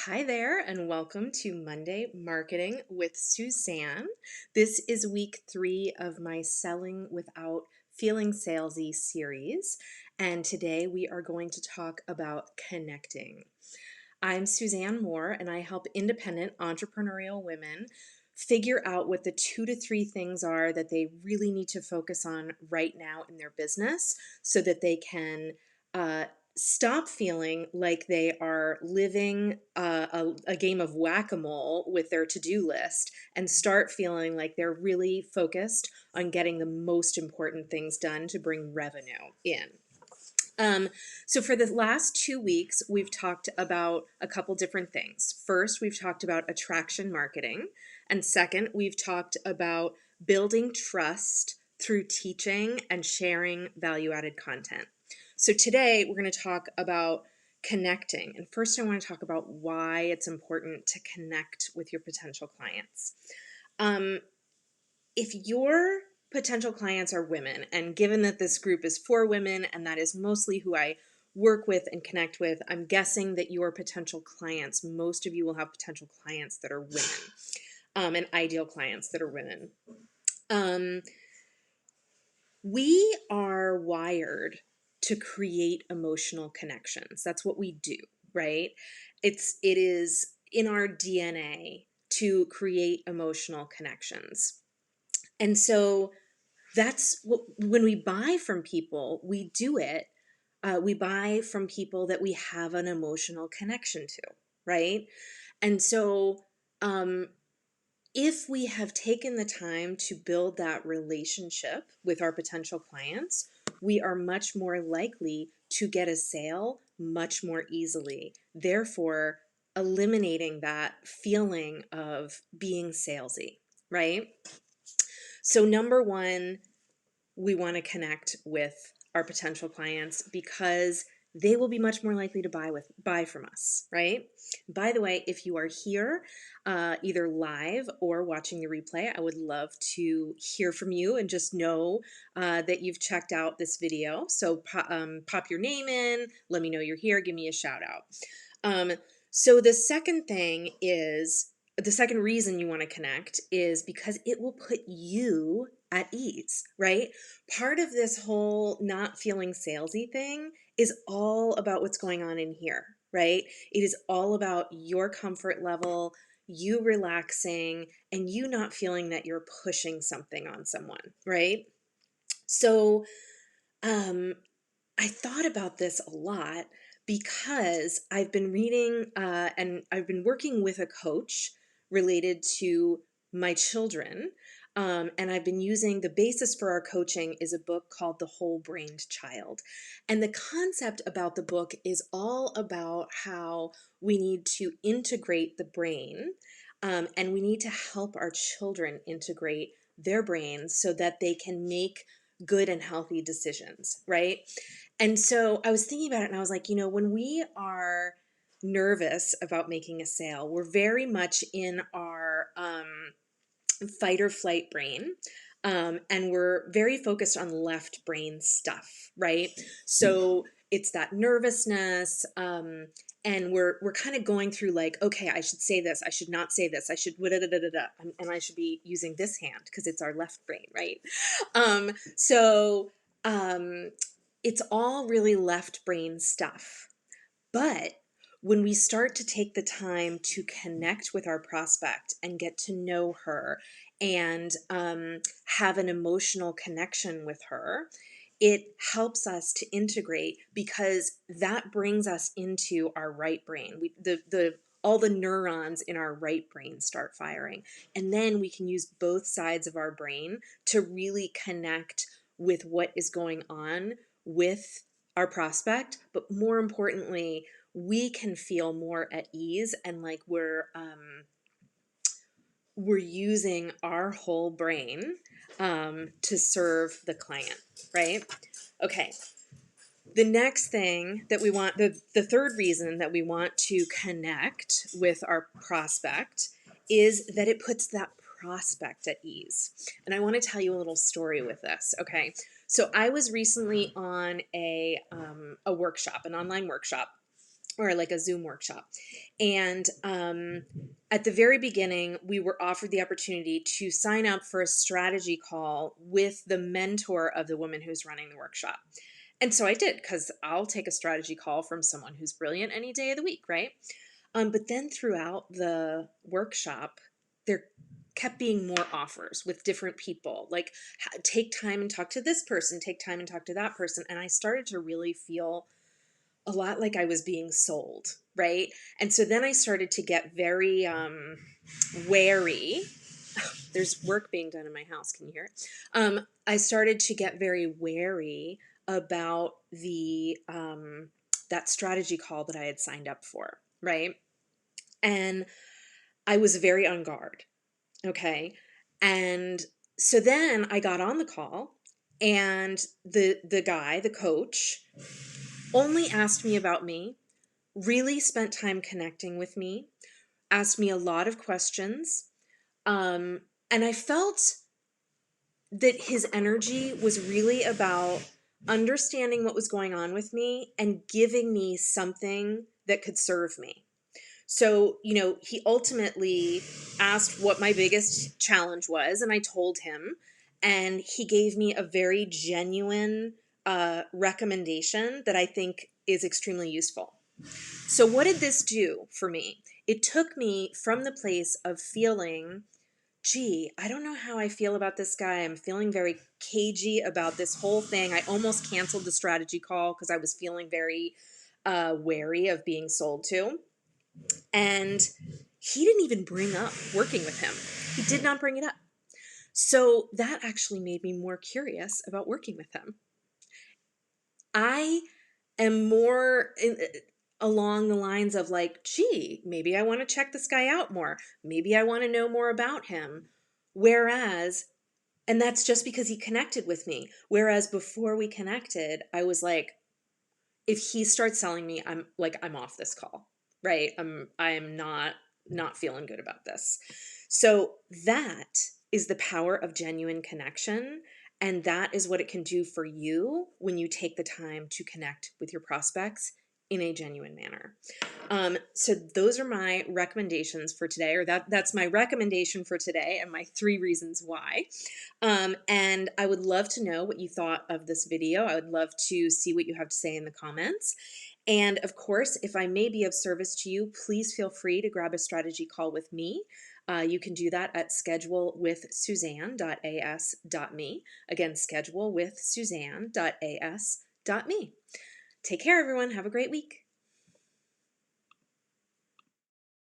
Hi there, and welcome to Monday Marketing with Suzanne. This is week 3 of my Selling Without Feeling Salesy series, and today we are going to talk about connecting. I'm Suzanne Moore, and I help independent entrepreneurial women figure out what the 2 to 3 things are that they really need to focus on right now in their business so that they can uh, stop feeling like they are living a game of whack-a-mole with their to-do list and start feeling like they're really focused on getting the most important things done to bring revenue in. Um, so for the last 2 weeks, we've talked about a couple different things. First, we've talked about attraction marketing. And second, we've talked about building trust through teaching and sharing value-added content. So today, we're going to talk about connecting. And first, I want to talk about why it's important to connect with your potential clients. Um, if your potential clients are women, and given that this group is for women and that is mostly who I work with and connect with, I'm guessing that your potential clients, most of you will have potential clients that are women, and ideal clients that are women. We are wired to create emotional connections. That's what we do, right? It is in our DNA to create emotional connections. And so that's what, when we buy from people, we do it. We buy from people that we have an emotional connection to, right? And so, um, if we have taken the time to build that relationship with our potential clients, we are much more likely to get a sale much more easily. Therefore, eliminating that feeling of being salesy, right? So, number one, we want to connect with our potential clients because they will be much more likely to buy from us, right? By the way, if you are here, either live or watching the replay, I would love to hear from you and just know that you've checked out this video. So pop your name in, let me know you're here, give me a shout out. So the second reason you want to connect is because it will put you at ease, right? Part of this whole not feeling salesy thing is all about what's going on in here, right? It is all about your comfort level, you relaxing, and you not feeling that you're pushing something on someone, right? So, um, I thought about this a lot because I've been reading and I've been working with a coach related to my children. And I've been using the basis for our coaching is a book called The Whole Brained Child. And the concept about the book is all about how we need to integrate the brain, and we need to help our children integrate their brains so that they can make good and healthy decisions, right? And so I was thinking about it and I was like, when we are nervous about making a sale, we're very much in our fight or flight brain. And we're very focused on left brain stuff, right? So it's that nervousness. And we're kind of going through like, okay, I should say this, I should not say this, I should and I should be using this hand because it's our left brain, right? So it's all really left brain stuff. But when we start to take the time to connect with our prospect and get to know her and have an emotional connection with her, it helps us to integrate because that brings us into our right brain. All the neurons in our right brain start firing. And then we can use both sides of our brain to really connect with what is going on with our prospect. But more importantly, we can feel more at ease and like we're using our whole brain to serve the client, right? Okay. The next thing that we want, the third reason that we want to connect with our prospect is that it puts that prospect at ease. And I want to tell you a little story with this. Okay. So I was recently on a workshop, an online workshop, or like a Zoom workshop. And at the very beginning, we were offered the opportunity to sign up for a strategy call with the mentor of the woman who's running the workshop. And so I did, because I'll take a strategy call from someone who's brilliant any day of the week, right? But then throughout the workshop, there kept being more offers with different people, like take time and talk to this person, take time and talk to that person. And I started to really feel a lot like I was being sold, right? And so then I started to get very wary. There's work being done in my house. Can you hear it? I started to get very wary about the that strategy call that I had signed up for, right? And I was very on guard. Okay. And so then I got on the call, and the guy, the coach, only asked me about me, really spent time connecting with me, asked me a lot of questions. And I felt that his energy was really about understanding what was going on with me and giving me something that could serve me. So, he ultimately asked what my biggest challenge was, and I told him, and he gave me a very genuine recommendation that I think is extremely useful. So, what did this do for me? It took me from the place of feeling, gee, I don't know how I feel about this guy. I'm feeling very cagey about this whole thing. I almost canceled the strategy call because I was feeling very wary of being sold to. And he didn't even bring up working with him. He did not bring it up. So that actually made me more curious about working with him. I am more along the lines of like, gee, maybe I want to check this guy out more. Maybe I want to know more about him. And that's just because he connected with me. Whereas before we connected, I was like, if he starts selling me, I'm off this call, right? I'm not feeling good about this. So that is the power of genuine connection. And that is what it can do for you when you take the time to connect with your prospects in a genuine manner. So those are my recommendations for today, or that's my recommendation for today and my 3 reasons why. And I would love to know what you thought of this video. I would love to see what you have to say in the comments. And of course, if I may be of service to you, please feel free to grab a strategy call with me. You can do that at schedulewithsuzanne.as.me. Again, schedulewithsuzanne.as.me. Take care, everyone. Have a great week.